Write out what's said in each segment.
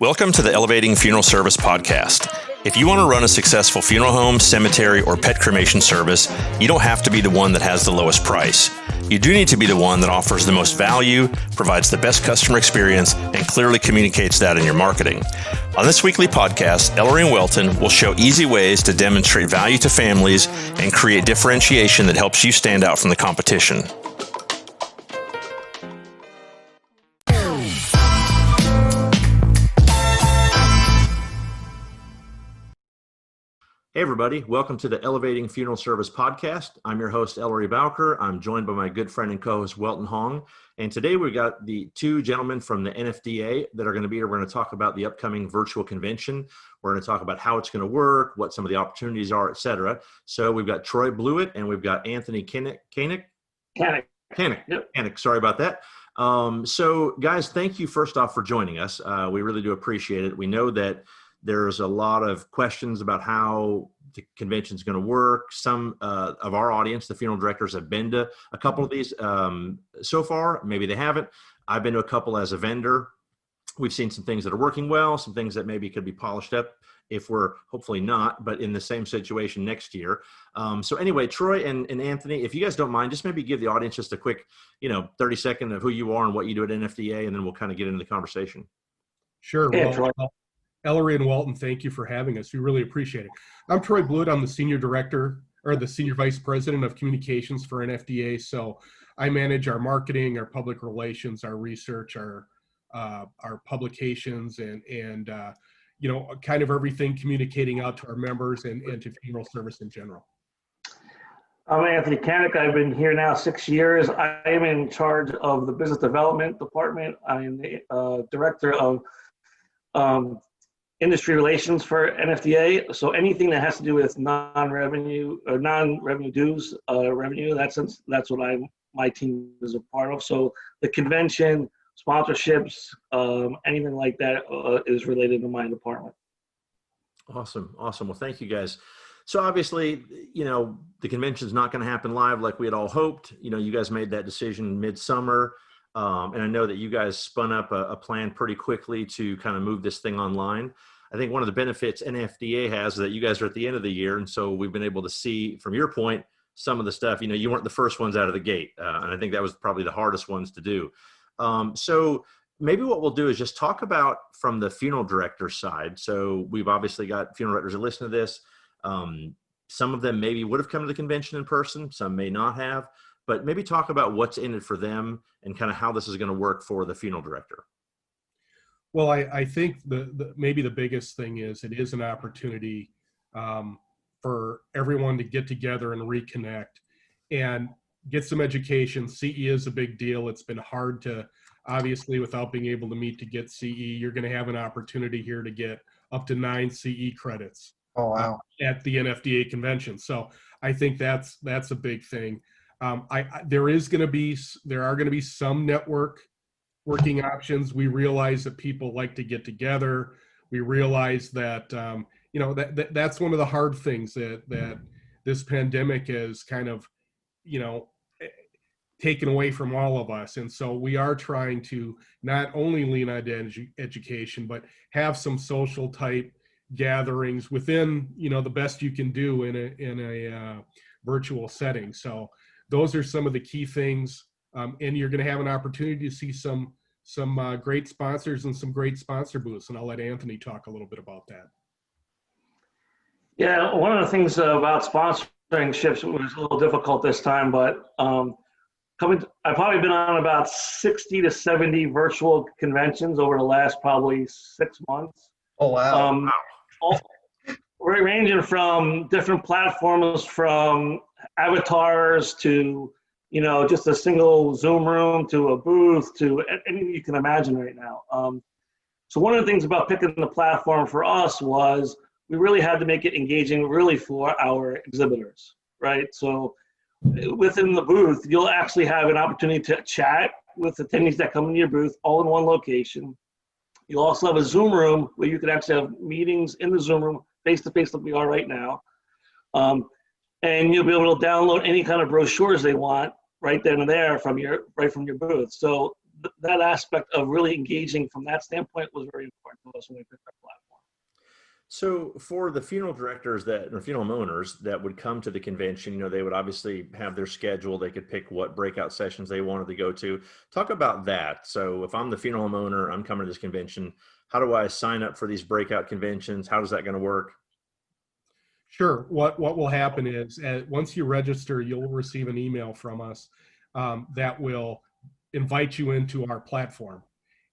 Welcome to the Elevating Funeral Service podcast. If you want to run a successful funeral home, cemetery, or pet cremation service, you don't have to be the one that has the lowest price. You do need to be the one that offers the most value, provides the best customer experience, and clearly communicates that in your marketing. On this weekly podcast, Ellery and Welton will show easy ways to demonstrate value to families and create differentiation that helps you stand out from the competition. Hey everybody, welcome to the Elevating Funeral Service podcast. I'm your host, Ellery Bowker. I'm joined by my good friend and co-host, Welton Hong. And today we've got the two gentlemen from the NFDA that are going to be here. We're going to talk about the upcoming virtual convention. We're going to talk about how it's going to work, what some of the opportunities are, et cetera. So we've got Troy Blewett and we've got Anthony Kaniuk. Kaniuk. Sorry about that. So guys, thank you first off for joining us. We really do appreciate it. We know that there's a lot of questions about how the convention is going to work. Some of our audience, the funeral directors, have been to a couple of these so far. Maybe they haven't. I've been to a couple as a vendor. We've seen some things that are working well, some things that maybe could be polished up if we're hopefully not, but in the same situation next year. So anyway, Troy and Anthony, if you guys don't mind, just maybe give the audience just a quick, 30-second of who you are and what you do at NFDA, and then we'll kind of get into the conversation. Sure. Ellery and Welton, thank you for having us. We really appreciate it. I'm Troy Blewett. I'm the Senior Director or the Senior Vice President of Communications for NFDA. So I manage our marketing, our public relations, our research, our publications, and kind of everything communicating out to our members and to funeral service in general. I'm Anthony Kaniuk. I've been here now 6 years. I am in charge of the business development department. I'm the director of industry relations for NFDA. So anything that has to do with non-revenue dues revenue, that's what my team is a part of. So the convention, sponsorships, anything like that is related to my department. Awesome. Well, thank you guys. So obviously, the convention is not going to happen live like we had all hoped. You guys made that decision midsummer. And I know that you guys spun up a plan pretty quickly to kind of move this thing online. I think one of the benefits NFDA has is that you guys are at the end of the year. And so we've been able to see from your point, some of the stuff, you weren't the first ones out of the gate. And I think that was probably the hardest ones to do. So maybe what we'll do is just talk about from the funeral director side. So we've obviously got funeral directors that listen to this. Some of them maybe would have come to the convention in person. Some may not have. But maybe talk about what's in it for them and kind of how this is going to work for the funeral director. Well, I think maybe the biggest thing is it is an opportunity for everyone to get together and reconnect and get some education. CE is a big deal. It's been hard to, obviously, without being able to meet to get CE, you're going to have an opportunity here to get up to 9 CE credits. Oh, wow. At the NFDA convention. So I think that's a big thing. There are going to be some network working options. We realize that people like to get together. We realize that, that's one of the hard things that this pandemic has kind of, taken away from all of us. And so we are trying to not only lean on education, but have some social type gatherings within, the best you can do in a virtual setting. So those are some of the key things, and you're going to have an opportunity to see some great sponsors and some great sponsor booths, and I'll let Anthony talk a little bit about that. Yeah, one of the things about sponsoring ships was a little difficult this time, but I've probably been on about 60 to 70 virtual conventions over the last probably 6 months. Oh, wow. We're ranging from different platforms, from avatars to, just a single Zoom room to a booth to anything you can imagine right now. So one of the things about picking the platform for us was we really had to make it engaging really for our exhibitors, right? So within the booth, you'll actually have an opportunity to chat with attendees that come into your booth all in one location. You'll also have a Zoom room where you can actually have meetings in the Zoom room face-to-face like we are right now. And you'll be able to download any kind of brochures they want right then and there from your booth. So that aspect of really engaging from that standpoint was very important to us when we picked our platform. So for the funeral directors or funeral owners that would come to the convention, they would obviously have their schedule. They could pick what breakout sessions they wanted to go to. Talk about that. So if I'm the funeral owner, I'm coming to this convention. How do I sign up for these breakout conventions? How is that going to work? Sure. What will happen is once you register, you'll receive an email from us that will invite you into our platform.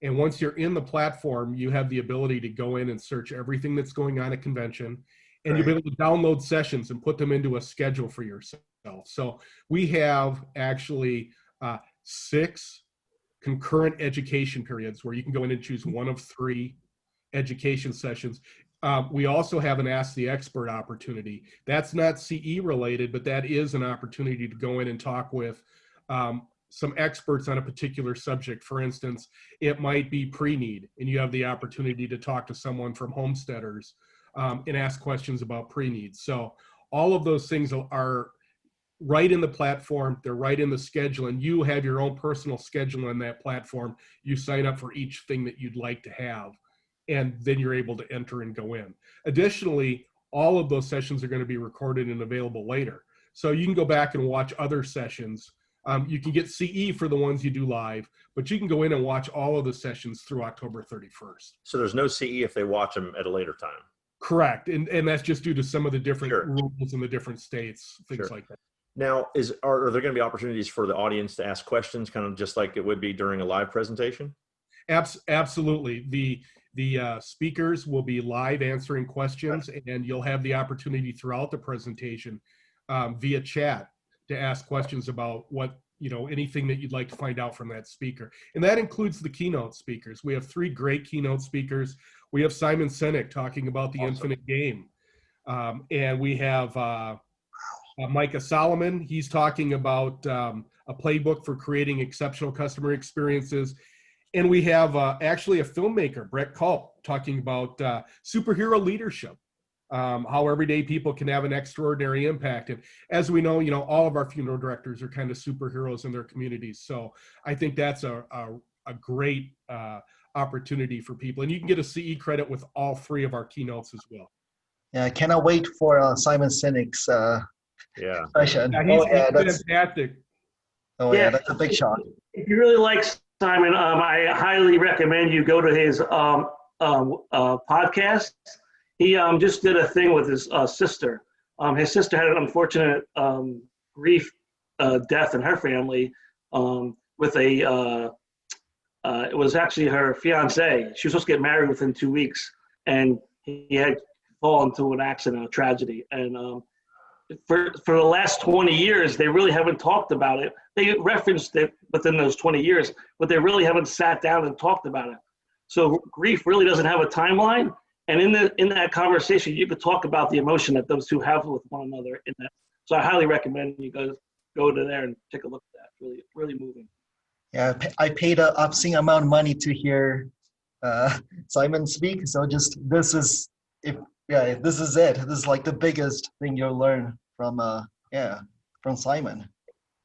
And once you're in the platform, you have the ability to go in and search everything that's going on at convention, and you'll be able to download sessions and put them into a schedule for yourself. So we have actually 6 concurrent education periods where you can go in and choose one of 3 education sessions. We also have an Ask the Expert opportunity. That's not CE related, but that is an opportunity to go in and talk with some experts on a particular subject. For instance, it might be pre-need, and you have the opportunity to talk to someone from Homesteaders and ask questions about pre-need. So all of those things are right in the platform. They're right in the schedule, and you have your own personal schedule on that platform. You sign up for each thing that you'd like to have, and then you're able to enter and go in. Additionally, all of those sessions are going to be recorded and available later. So you can go back and watch other sessions. You can get CE for the ones you do live, but you can go in and watch all of the sessions through October 31st. So there's no CE if they watch them at a later time. Correct. And that's just due to some of the different rules in the different states, things like that. Now, are there going to be opportunities for the audience to ask questions, kind of just like it would be during a live presentation? Absolutely. The speakers will be live answering questions, and you'll have the opportunity throughout the presentation via chat to ask questions about anything that you'd like to find out from that speaker. And that includes the keynote speakers. We have 3 great keynote speakers. We have Simon Sinek talking about the infinite game. And we have Micah Solomon. He's talking about a playbook for creating exceptional customer experiences. And we have actually a filmmaker, Brett Culp, talking about superhero leadership. How everyday people can have an extraordinary impact. And as we know, all of our funeral directors are kind of superheroes in their communities. So I think that's a great opportunity for people. And you can get a CE credit with all 3 of our keynotes as well. Yeah, I cannot wait for Simon Sinek's session. Yeah, he's fantastic. Oh yeah, that's a big shot. If you really like Simon, I highly recommend you go to his podcast. He just did a thing with his sister. His sister had an unfortunate grief death in her family with it was actually her fiance. She was supposed to get married within 2 weeks, and he had fallen into an accident, a tragedy. And for the last 20 years, they really haven't talked about it. They referenced it within those 20 years, but they really haven't sat down and talked about it. So grief really doesn't have a timeline. And in that conversation, you could talk about the emotion that those 2 have with one another in that. So I highly recommend you guys go to there and take a look at that. Really, really moving. Yeah, I paid an obscene amount of money to hear Simon speak. So this is it. This is like the biggest thing you'll learn from Simon.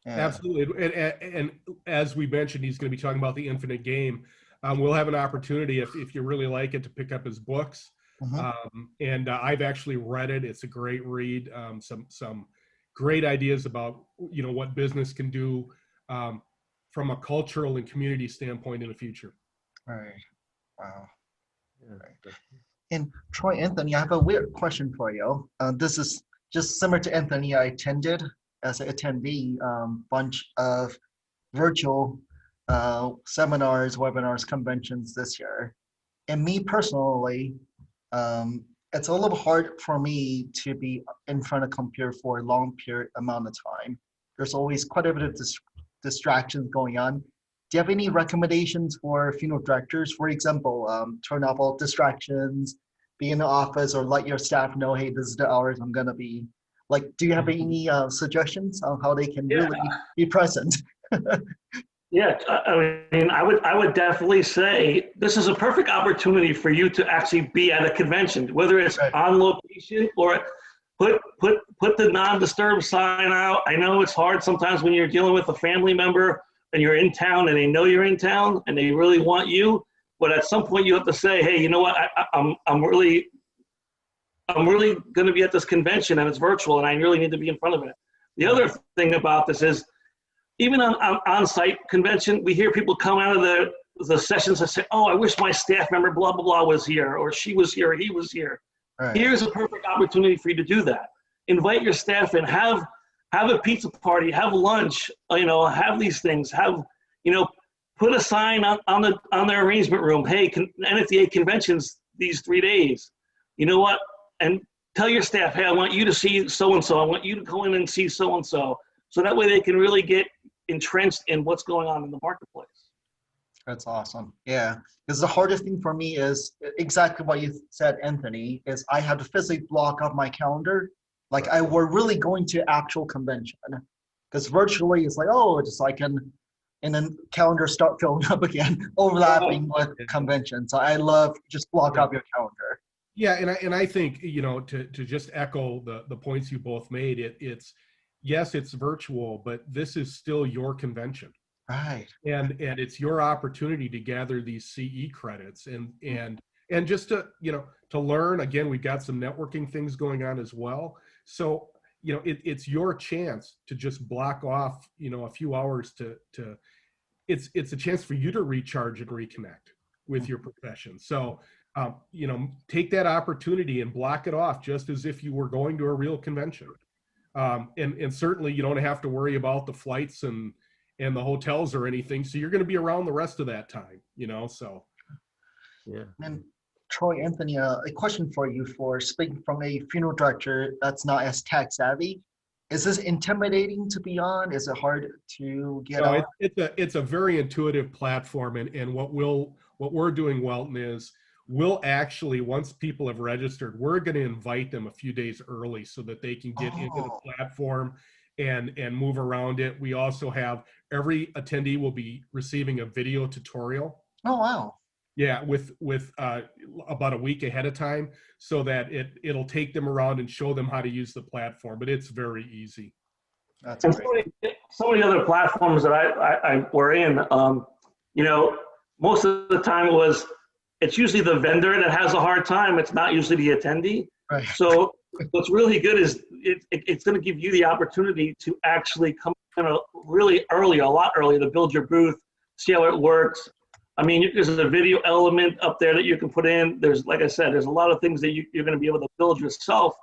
Yeah. Absolutely. And as we mentioned, he's going to be talking about the infinite game. We'll have an opportunity if you really like it to pick up his books. And I've actually read it. It's a great read. Some great ideas about what business can do from a cultural and community standpoint in the future. Right. Wow. Right. And Troy, Anthony, I have a weird question for you. This is just similar to Anthony. I attended as an attendee bunch of virtual seminars, webinars, conventions this year. And me personally, it's a little hard for me to be in front of a computer for a long period amount of time. There's always quite a bit of distractions going on. Do you have any recommendations for funeral directors? For example, turn off all distractions, be in the office, or let your staff know, hey, this is the hours I'm gonna be. Like, do you have any suggestions on how they can really be present? Yeah, I mean, I would definitely say this is a perfect opportunity for you to actually be at a convention, whether it's on location or put the non-disturb sign out. I know it's hard sometimes when you're dealing with a family member and you're in town and they know you're in town and they really want you. But at some point you have to say, hey, you know what? I'm really going to be at this convention and it's virtual and I really need to be in front of it. The other thing about this is, even on-site convention, we hear people come out of the sessions and say, oh, I wish my staff member blah, blah, blah was here, or she was here, or he was here. Right. Here's a perfect opportunity for you to do that. Invite your staff in, have a pizza party, have lunch, have these things, put a sign on their arrangement room. Hey, NFDA conventions these 3 days. You know what? And tell your staff, hey, I want you to see so-and-so. I want you to go in and see so-and-so. So that way they can really get entrenched in what's going on in the marketplace. That's awesome. Yeah, because the hardest thing for me is exactly what you said, Anthony, is I have to physically block off my calendar. Like we're really going to actual convention, because virtually it's like, oh, just I can, and then calendar start filling up again, overlapping with convention. So I love just block off your calendar. Yeah, and I think, to just echo the points you both made, it's yes, it's virtual, but this is still your convention. Right. And it's your opportunity to gather these CE credits and just to learn. Again, we've got some networking things going on as well. So, it's your chance to just block off, a few hours it's a chance for you to recharge and reconnect with your profession. So, take that opportunity and block it off just as if you were going to a real convention. And certainly you don't have to worry about the flights and the hotels or anything. So you're going to be around the rest of that time, so. Yeah. And Troy, Anthony, a question for you, for speaking from a funeral director that's not as tech savvy. Is this intimidating to be on? Is it hard to get on? It's a very intuitive platform. And what we're doing, Welton, is we'll actually, once people have registered, we're going to invite them a few days early so that they can get into the platform and move around it. We also have, every attendee will be receiving a video tutorial. Oh, wow. Yeah, with about a week ahead of time, so that it'll take them around and show them how to use the platform, but it's very easy. That's And great. so many other platforms that I were in, most of the time it's usually the vendor that has a hard time. It's not usually the attendee. Right. So what's really good is it's going to give you the opportunity to actually come in really early, a lot earlier, to build your booth, see how it works. I mean, there's a video element up there that you can put in. There's, like I said, there's a lot of things that you're going to be able to build yourself.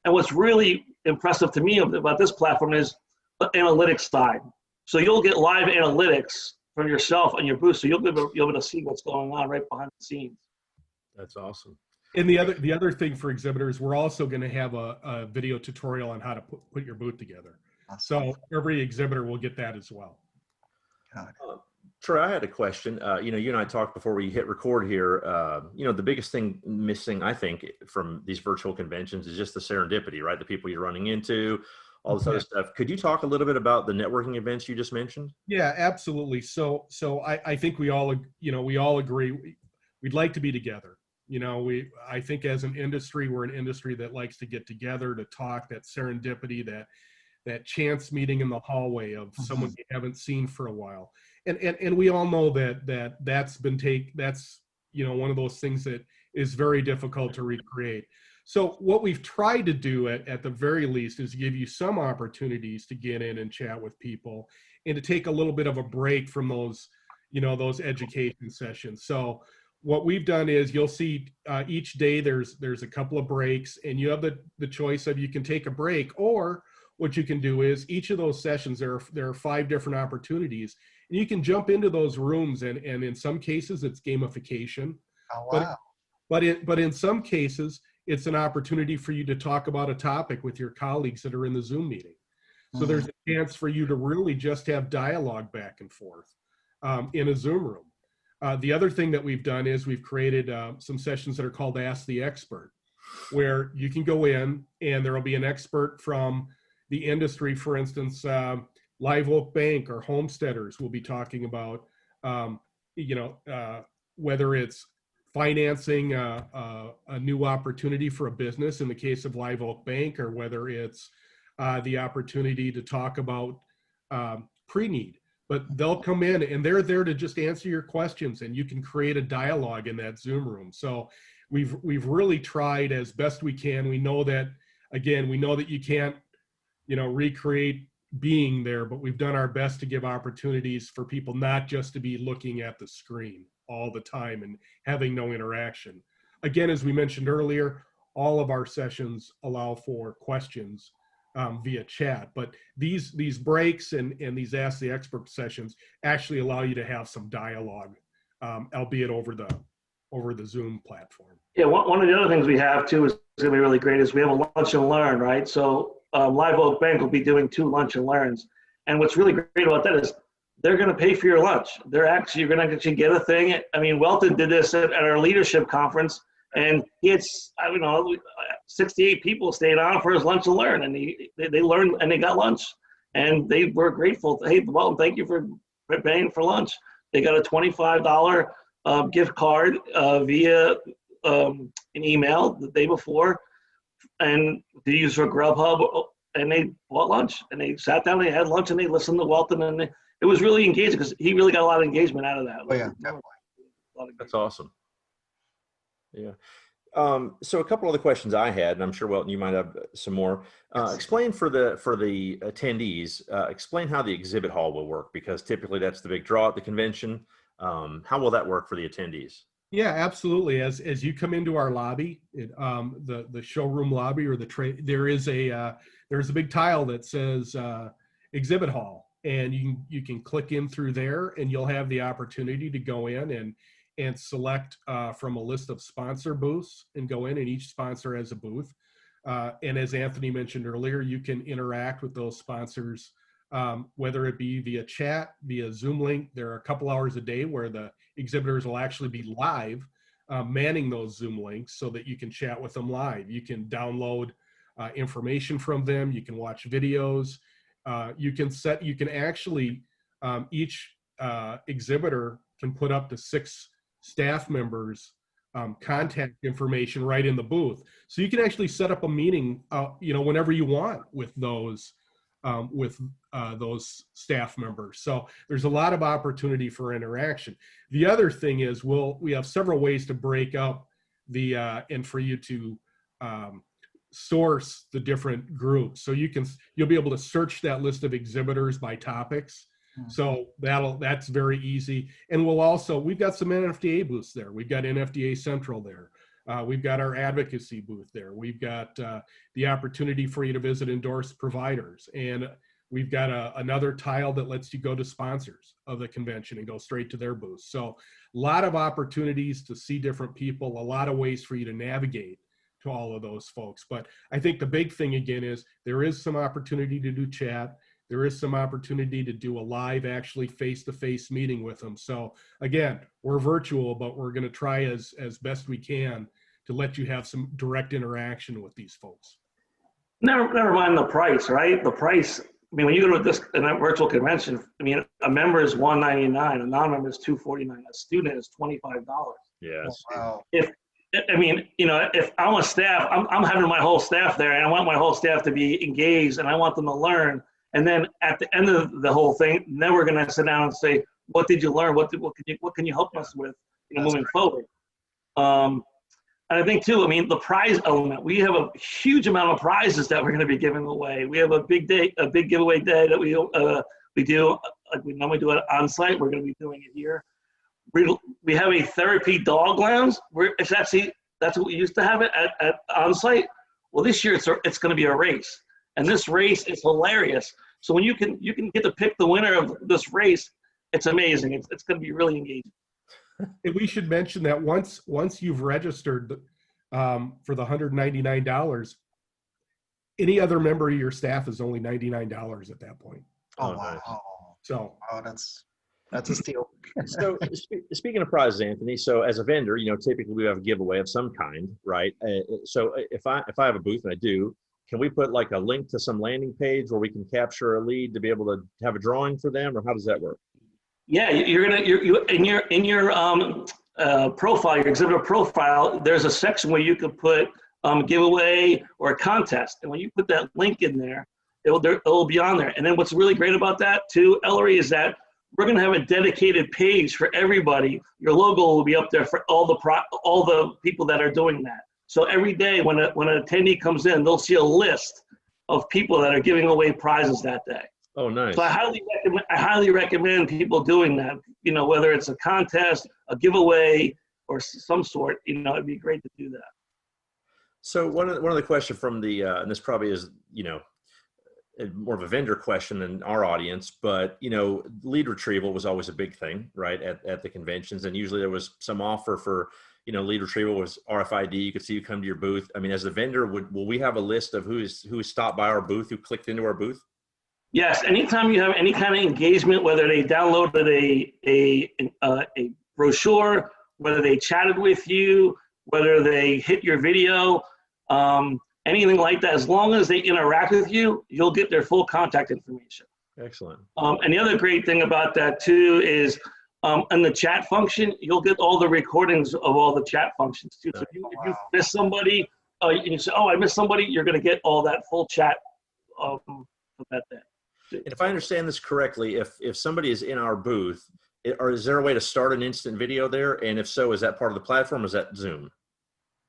And what's really impressive to me about this platform is the analytics side. So you'll get live analytics from yourself on your booth. So you'll be able to see what's going on right behind the scenes. That's awesome. And the other thing for exhibitors, we're also going to have a video tutorial on how to put your booth together. So every exhibitor will get that as well. Troy, I had a question. You and I talked before we hit record here. The biggest thing missing, I think, from these virtual conventions is just the serendipity, right? The people you're running into, all this other stuff. Could you talk a little bit about the networking events you just mentioned? Yeah, absolutely. So I think we all agree we'd like to be together. I think as an industry, we're an industry that likes to get together, to talk, that serendipity, that chance meeting in the hallway of someone you haven't seen for a while. And we all know that's one of those things that is very difficult to recreate. So what we've tried to do at the very least is give you some opportunities to get in and chat with people and to take a little bit of a break from those education sessions. So what we've done is, you'll see each day there's a couple of breaks, and you have the choice of, you can take a break, or what you can do is, each of those sessions, there are 5 different opportunities, and you can jump into those rooms, and in some cases it's gamification. Oh, wow. But in some cases it's an opportunity for you to talk about a topic with your colleagues that are in the Zoom meeting. So there's a chance for you to really just have dialogue back and forth in a Zoom room. The other thing that we've done is we've created some sessions that are called Ask the Expert, where you can go in and there will be an expert from the industry. For instance, Live Oak Bank or Homesteaders will be talking about, whether it's financing a new opportunity for a business in the case of Live Oak Bank, or whether it's the opportunity to talk about pre-need. but they'll come in and they're there to just answer your questions, and you can create a dialogue in that Zoom room. So we've really tried as best we can. We know that, again, we know that you can't, you know, recreate being there, but we've done our best to give opportunities for people not just to be looking at the screen all the time and having no interaction. Again, as we mentioned earlier, all of our sessions allow for questions via chat, but these breaks and these Ask the Expert sessions actually allow you to have some dialogue, albeit over the Zoom platform. Yeah, one of the other things we have too is going to be really great is we have a lunch and learn, right? So Live Oak Bank will be doing 2 lunch and learns, and what's really great about that is they're going to pay for your lunch. You're going to actually get a thing. I mean, Welton did this at our leadership conference, and he had, I don't know, 68 people stayed on for his lunch and learn, and they learned and they got lunch, and they were grateful. Hey, Welton, thank you for paying for lunch. They got a $25 gift card via an email the day before, and to use for Grubhub, and they bought lunch, and they sat down, and they had lunch, and they listened to Welton, and it was really engaging because he really got a lot of engagement out of that. Oh yeah, definitely. That's awesome. Yeah. So a couple of the questions I had, and I'm sure Welton, you might have some more. Explain for the attendees, explain how the exhibit hall will work, because typically that's the big draw at the convention. How will that work for the attendees? Yeah, absolutely. As you come into our lobby, the showroom lobby or there's a big tile that says exhibit hall, and you can click in through there, and you'll have the opportunity to go in and select from a list of sponsor booths and go in, and each sponsor has a booth. And as Anthony mentioned earlier, you can interact with those sponsors, whether it be via chat, via Zoom link. There are a couple hours a day where the exhibitors will actually be live manning those Zoom links so that you can chat with them live. You can download information from them. You can watch videos. You can actually, each exhibitor can put up to 6 staff members contact information right in the booth. So you can actually set up a meeting, whenever you want with those staff members. So there's a lot of opportunity for interaction. The other thing is we have several ways to break up and for you to source the different groups. So you'll be able to search that list of exhibitors by topics. So that's very easy. And we've got some NFDA booths there. We've got NFDA Central there. We've got our advocacy booth there. We've got the opportunity for you to visit endorsed providers. And we've got another tile that lets you go to sponsors of the convention and go straight to their booths. So a lot of opportunities to see different people, a lot of ways for you to navigate to all of those folks. But I think the big thing again is there is some opportunity to do chat. There is some opportunity to do a live, actually face-to-face meeting with them. So again, we're virtual, but we're going to try as best we can to let you have some direct interaction with these folks. Never mind the price, right? The price. I mean, when you go to a virtual convention, I mean, a member is $199, a non-member is $249, a student is $25. Yes. Wow. If I'm a staff, I'm having my whole staff there, and I want my whole staff to be engaged, and I want them to learn. And then at the end of the whole thing, then we're going to sit down and say, what did you learn? What can you help us with, moving forward? And I think too, I mean, the prize element, we have a huge amount of prizes that we're going to be giving away. We have a big giveaway day that we do, like we normally do it on site. We're going to be doing it here. We have a therapy dog lounge. That's what we used to have it at on site. Well, this year it's going to be a race. And this race is hilarious. So when you can get to pick the winner of this race, it's amazing. It's going to be really engaging. And we should mention that once you've registered for the $199, any other member of your staff is only $99 at that point. Oh wow. So that's a steal. So speaking of prizes, Anthony, so as a vendor, typically we have a giveaway of some kind, right? So if I have a booth, and I do, can we put like a link to some landing page where we can capture a lead to be able to have a drawing for them, or how does that work? Yeah, you're in your profile, your exhibitor profile, there's a section where you could put giveaway or a contest, and when you put that link in there, it'll be on there. And then what's really great about that too, Ellery, is that we're going to have a dedicated page for everybody. Your logo will be up there for all the people that are doing that. So every day when an attendee comes in, they'll see a list of people that are giving away prizes that day. Oh, nice. So I highly recommend people doing that. You know, whether it's a contest, a giveaway, or some sort. You know, it'd be great to do that. So one of the questions from the and this probably is, you know, more of a vendor question than our audience, but, you know, lead retrieval was always a big thing, right, at the conventions, and usually there was some offer for, you know, lead retrieval was RFID. You could see you come to your booth. I mean, as the vendor, will we have a list of who has stopped by our booth, who clicked into our booth? Yes, anytime you have any kind of engagement, whether they downloaded a brochure, whether they chatted with you, whether they hit your video, anything like that, as long as they interact with you, you'll get their full contact information. Excellent. And the other great thing about that too is in the chat function, you'll get all the recordings of all the chat functions too. So if you miss somebody, and you say, oh, I missed somebody, you're going to get all that full chat of that day. And if I understand this correctly, if somebody is in our booth, or is there a way to start an instant video there? And if so, is that part of the platform or is that Zoom?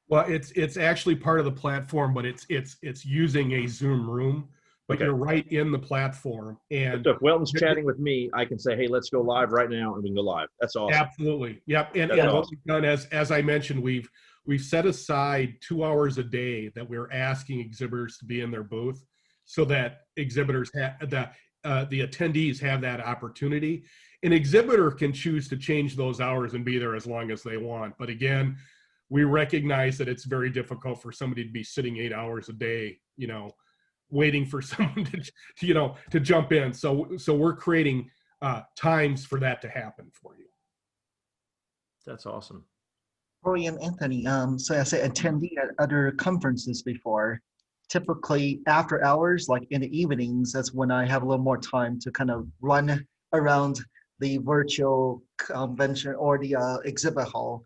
Well, it's actually part of the platform, but it's using a Zoom room. But Okay. you're right in the platform. And So if Welton's chatting with me, I can say, hey, let's go live right now, and we can go live. That's awesome. absolutely, yep. And That's what awesome. we've done, as I mentioned, we've set aside 2 hours a day that we're asking exhibitors to be in their booth, so that exhibitors have the attendees have that opportunity. An exhibitor can choose to change those hours and be there as long as they want. But again, we recognize that it's very difficult for somebody to be sitting 8 hours a day, you know, waiting for someone to jump in. So we're creating times for that to happen for you. That's awesome. Rory and Anthony, so as an attendee at other conferences before, typically after hours, like in the evenings, that's when I have a little more time to kind of run around the virtual convention or the exhibit hall.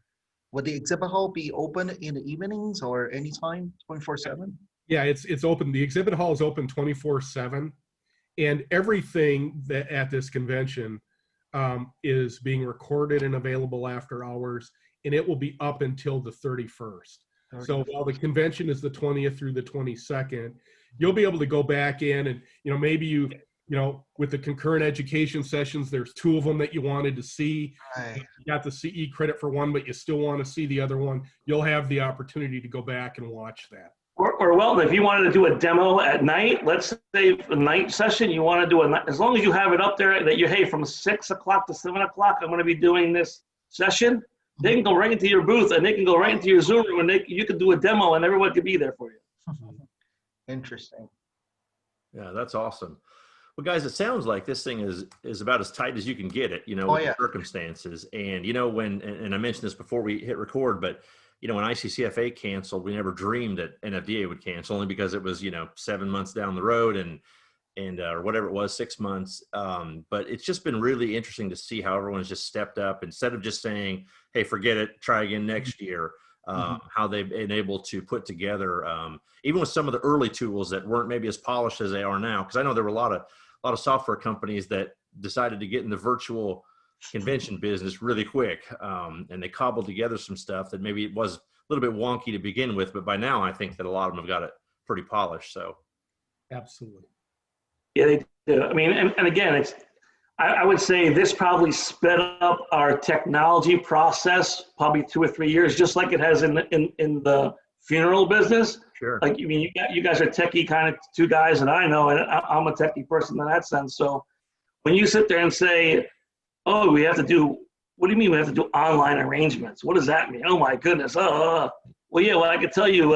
Would the exhibit hall be open in the evenings or anytime, 24/7? Yeah, it's open. The exhibit hall is open 24/7, and everything that at this convention is being recorded and available after hours, and it will be up until the 31st. So while the convention is the 20th through the 22nd, you'll be able to go back in and, you know, maybe you know, with the concurrent education sessions, there's 2 of them that you wanted to see. Right. You got the CE credit for one, but you still want to see the other one. You'll have the opportunity to go back and watch that. Or well, if you wanted to do a demo at night, let's say a night session, you want to do as long as you have it up there that hey, from 6 o'clock to 7 o'clock, I'm going to be doing this session. They can go right into your booth and they can go right into your Zoom room and you can do a demo and everyone can be there for you. Interesting. Yeah, that's awesome. Well, guys, it sounds like this thing is about as tight as you can get it, you know, Oh, with yeah. the circumstances. And, you know, and I mentioned this before we hit record, but, you know, when ICCFA canceled, we never dreamed that NFDA would cancel, only because it was, you know, 7 months down the road and or whatever it was, 6 months. But it's just been really interesting to see how everyone's just stepped up instead of just saying, hey, forget it, try again next year. How they've been able to put together, even with some of the early tools that weren't maybe as polished as they are now. Because I know there were a lot of software companies that decided to get in the virtual convention business really quick, and they cobbled together some stuff that maybe it was a little bit wonky to begin with, but by now I think that a lot of them have got it pretty polished. So, Absolutely. Yeah, they do. I mean, and again, I would say this probably sped up our technology process probably 2 or 3 years, just like it has in the funeral business. sure. Like, I mean, you guys are techie kind of 2 guys, and I know, and I'm a techie person in that sense. So when you sit there and say, oh, we have to do, what do you mean we have to do online arrangements? What does that mean? Oh my goodness. Well, yeah, well, I could tell you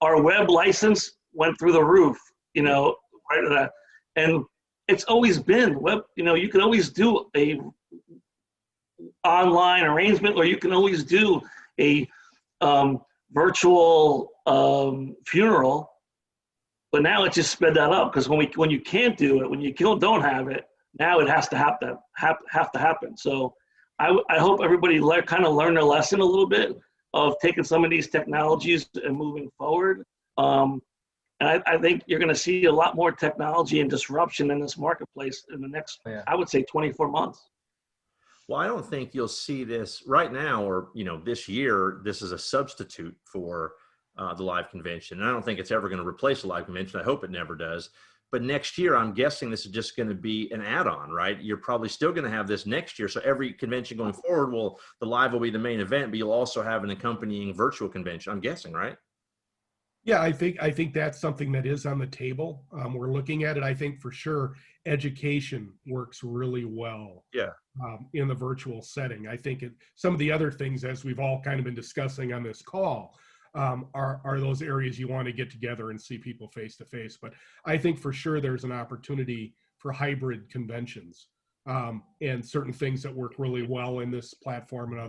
our web license went through the roof, you know, right? And it's always been web, you know, you can always do a online arrangement, or you can always do a virtual funeral, but now it just sped that up, because when you can't do it, when you don't have it, now it has to have to happen. So I hope everybody kind of learn their lesson a little bit of taking some of these technologies and moving forward. And I think you're going to see a lot more technology and disruption in this marketplace in the next, I would say, 24 months. Well, I don't think you'll see this right now, or this year. This is a substitute for the live convention, and I don't think it's ever going to replace a live convention. I hope it never does. But next year, I'm guessing this is just going to be an add-on, right? You're probably still going to have this next year. So every convention going forward, the live will be the main event, but you'll also have an accompanying virtual convention. I'm guessing, right? Yeah, I think that's something that is on the table. We're looking at it. I think for sure education works really well. Yeah. In the virtual setting. I think some of the other things, as we've all kind of been discussing on this call, are those areas you want to get together and see people face to face. But I think for sure there's an opportunity for hybrid conventions, and certain things that work really well in this platform, and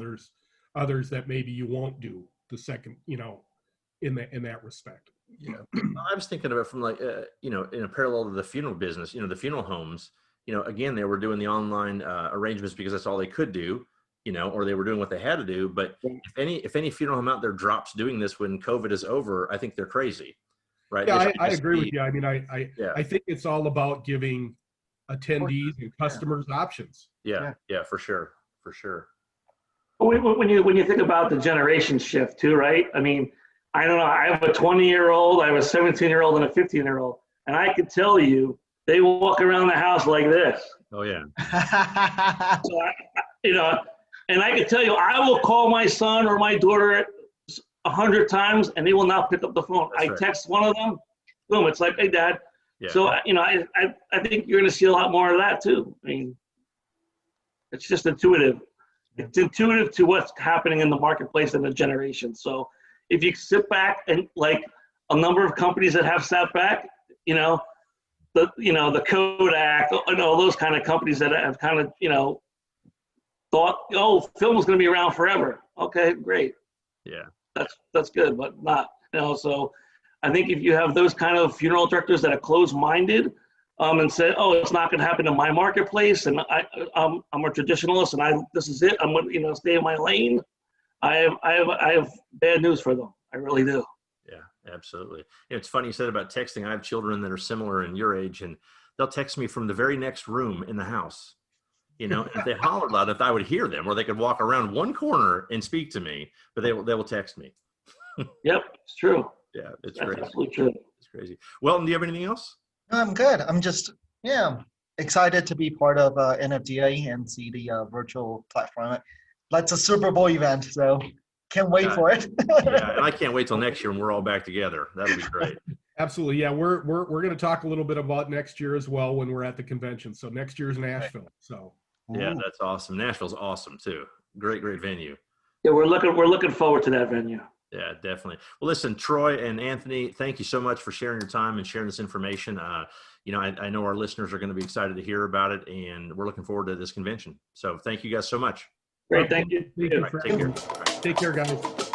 others that maybe you won't do the second, in that respect. Yeah, I was thinking of it from like, in a parallel to the funeral business, the funeral homes, again, they were doing the online arrangements because that's all they could do, or they were doing what they had to do. But if any funeral home out there drops doing this when COVID is over, I think they're crazy, right? Yeah, I agree with you. I mean, I think it's all about giving attendees and customers options. Yeah, for sure. When you think about the generation shift too, right? I mean, I don't know. I have a 20-year-old, I have a 17-year-old, and a 15-year-old, and I could tell you they walk around the house like this. Oh yeah. So and I can tell you, I will call my son or my daughter 100 times, and they will not pick up the phone. That's I right. text one of them, boom, it's like, hey, Dad. Yeah. So I think you're going to see a lot more of that too. I mean, it's just intuitive. It's intuitive to what's happening in the marketplace and the generation. So if you sit back, and like a number of companies that have sat back, the Kodak, all those kind of companies that have kind of, thought, oh, film is going to be around forever. Okay, great. Yeah. That's good, but not, so I think if you have those kind of funeral directors that are closed-minded, and say, oh, it's not going to happen in my marketplace, and I'm a traditionalist, and this is it. I'm going to stay in my lane. I have bad news for them. I really do. Yeah, absolutely. It's funny you said about texting. I have children that are similar in your age, and they'll text me from the very next room in the house. If they hollered loud, if I would hear them, or they could walk around one corner and speak to me, but they will text me. Yep, it's true. Yeah, it's That's crazy. absolutely true. It's crazy. Well, do you have anything else? I'm good. I'm just, excited to be part of NFDA and see the virtual platform. That's a Super Bowl event, so can't wait for it. Yeah, and I can't wait till next year when we're all back together. That'll be great. Absolutely. Yeah, we're going to talk a little bit about next year as well when we're at the convention. So next year's Nashville. So Yeah, that's awesome. Nashville's awesome too. Great venue. Yeah, we're looking forward to that venue. Yeah, definitely. Well, listen, Troy and Anthony, thank you so much for sharing your time and sharing this information. I know our listeners are going to be excited to hear about it, and we're looking forward to this convention. So thank you guys so much. Great, thank you. Thank you. All right, take care. Take care, guys.